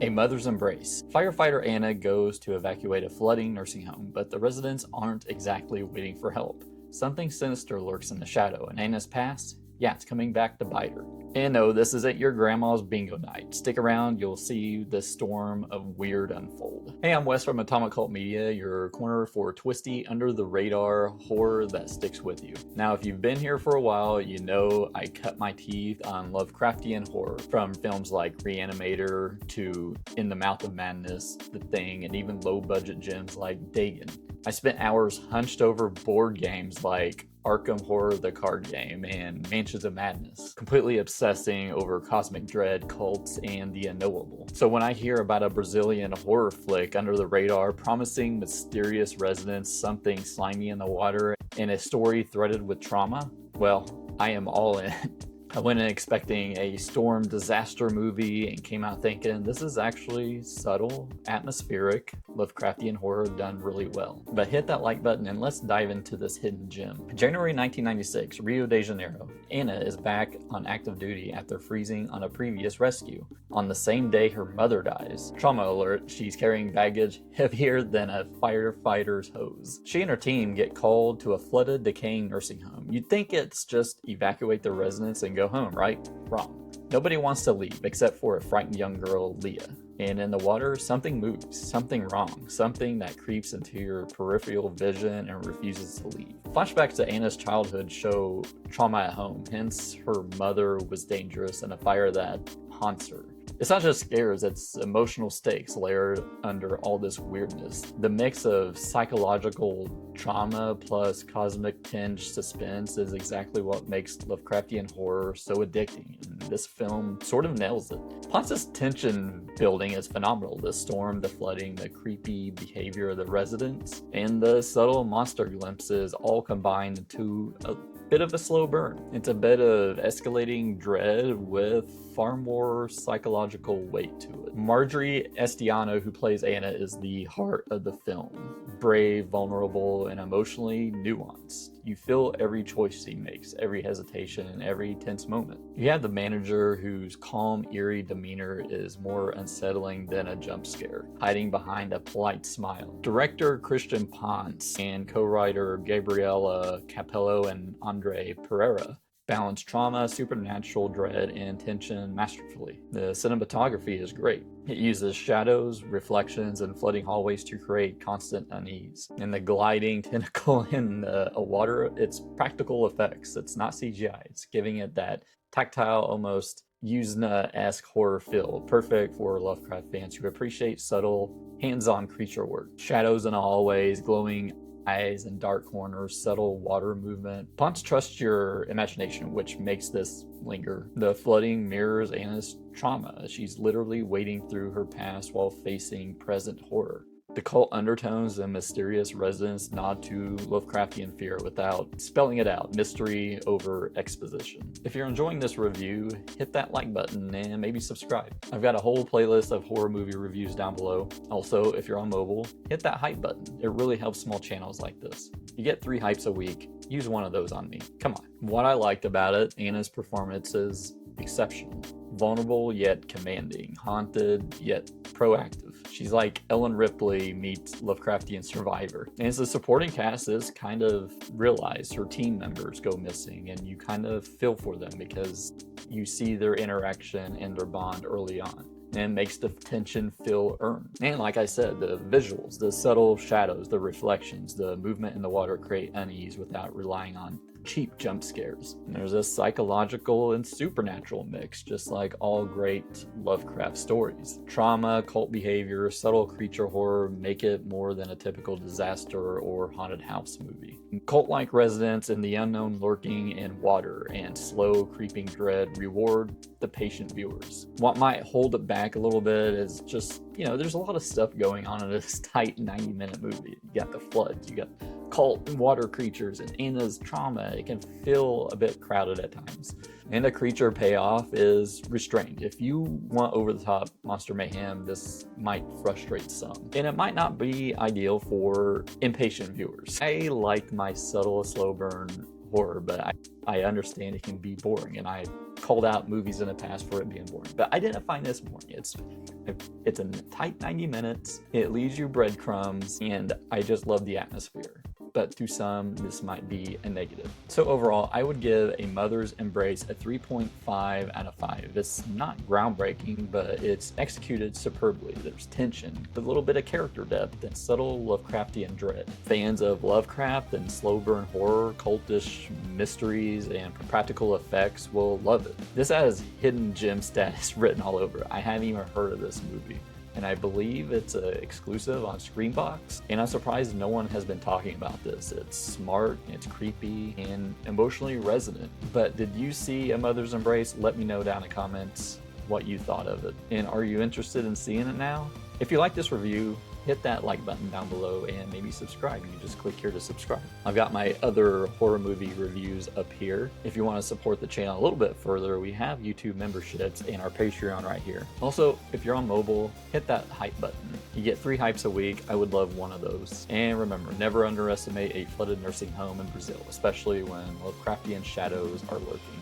A mother's embrace. Firefighter Ana goes to evacuate a flooding nursing home, but the residents aren't exactly waiting for help. Something sinister lurks in the shadow, and Ana's past? Yeah, it's coming back to bite her. And no, this isn't your grandma's bingo night. Stick around, you'll see the storm of weird unfold. Hey, I'm Wes from Atomic Cult Media, your corner for twisty, under-the-radar horror that sticks with you. Now, if you've been here for a while, you know I cut my teeth on Lovecraftian horror, from films like Reanimator to In the Mouth of Madness, The Thing, and even low-budget gems like Dagon. I spent hours hunched over board games like Arkham Horror the card game and Mansions of Madness, completely obsessing over cosmic dread, cults, and the unknowable. So when I hear about a Brazilian horror flick under the radar promising mysterious residents, something slimy in the water, and a story threaded with trauma, well, I am all in. I went in expecting a storm disaster movie and came out thinking this is actually subtle, atmospheric, Lovecraftian horror done really well. But hit that like button and let's dive into this hidden gem. January 1996, Rio de Janeiro. Ana is back on active duty after freezing on a previous rescue. On the same day her mother dies. Trauma alert, she's carrying baggage heavier than a firefighter's hose. She and her team get called to a flooded, decaying nursing home. You'd think it's just evacuate the residents and go home, right? Wrong. Nobody wants to leave except for a frightened young girl, Leah. And in the water, something moves, something wrong, something that creeps into your peripheral vision and refuses to leave. Flashbacks to Ana's childhood show trauma at home, hence her mother was dangerous and a fire that haunts her. It's not just scares, it's emotional stakes layered under all this weirdness. The mix of psychological trauma plus cosmic tinge suspense is exactly what makes Lovecraftian horror so addicting, and this film sort of nails it. Ponce's tension building is phenomenal. The storm, the flooding, the creepy behavior of the residents, and the subtle monster glimpses all combined into a bit of a slow burn. It's a bit of escalating dread with far more psychological weight to it. Marjorie Estiano, who plays Ana, is the heart of the film. Brave, vulnerable, and emotionally nuanced. You feel every choice he makes, every hesitation, and every tense moment. You have the manager whose calm, eerie demeanor is more unsettling than a jump scare, hiding behind a polite smile. Director Cristian Ponce and co-writer Gabriela Capello and Andre Pereira balance trauma, supernatural dread, and tension masterfully. The cinematography is great. It uses shadows, reflections, and flooding hallways to create constant unease. And the gliding tentacle in the water, it's practical effects. It's not CGI. It's giving it that tactile, almost Yuzna-esque horror feel, perfect for Lovecraft fans who appreciate subtle, hands-on creature work. Shadows in the hallways, glowing eyes and dark corners, subtle water movement. Ponce trusts your imagination, which makes this linger. The flooding mirrors Ana's trauma. She's literally wading through her past while facing present horror. The cult undertones and mysterious residents nod to Lovecraftian fear without spelling it out. Mystery over exposition. If you're enjoying this review, hit that like button and maybe subscribe. I've got a whole playlist of horror movie reviews down below. Also, if you're on mobile, hit that hype button. It really helps small channels like this. You get 3 hypes a week. Use one of those on me. Come on. What I liked about it, Ana's performance is exceptional. Vulnerable yet commanding, haunted yet proactive. She's like Ellen Ripley meets Lovecraftian survivor. And as the supporting cast is kind of realized, her team members go missing and you kind of feel for them because you see their interaction and their bond early on. And makes the tension feel earned. And like I said, the visuals, the subtle shadows, the reflections, the movement in the water create unease without relying on cheap jump scares. And there's a psychological and supernatural mix, just like all great Lovecraft stories. Trauma, cult behavior, subtle creature horror make it more than a typical disaster or haunted house movie. Cult-like residents and the unknown lurking in water and slow creeping dread reward the patient viewers. What might hold it back a little bit is just, there's a lot of stuff going on in this tight 90-minute movie. You got the floods, you got cult and water creatures, and Ana's trauma. It can feel a bit crowded at times. And the creature payoff is restrained. If you want over-the-top monster mayhem, this might frustrate some. And it might not be ideal for impatient viewers. I like my subtle, slow burn horror, but I understand it can be boring, and I called out movies in the past for it being boring. But I didn't find this boring. It's a tight 90 minutes, it leaves you breadcrumbs, and I just love the atmosphere. But to some, this might be a negative. So overall, I would give A Mother's Embrace a 3.5 out of 5. It's not groundbreaking, but it's executed superbly. There's tension, a little bit of character depth, and subtle Lovecraftian dread. Fans of Lovecraft and slow burn horror, cultish mysteries, and practical effects will love it. This has hidden gem status written all over it. I hadn't even heard of this movie, and I believe it's exclusive on Screenbox, and I'm surprised no one has been talking about this. It's smart, it's creepy, and emotionally resonant. But did you see A Mother's Embrace? Let me know down in the comments what you thought of it. And are you interested in seeing it now? If you like this review, hit that like button down below and maybe subscribe. You can just click here to subscribe. I've got my other horror movie reviews up here. If you want to support the channel a little bit further, we have YouTube memberships and our Patreon right here. Also, if you're on mobile, hit that hype button. You get 3 hypes a week. I would love one of those. And remember, never underestimate a flooded nursing home in Brazil, especially when Lovecraftian shadows are lurking.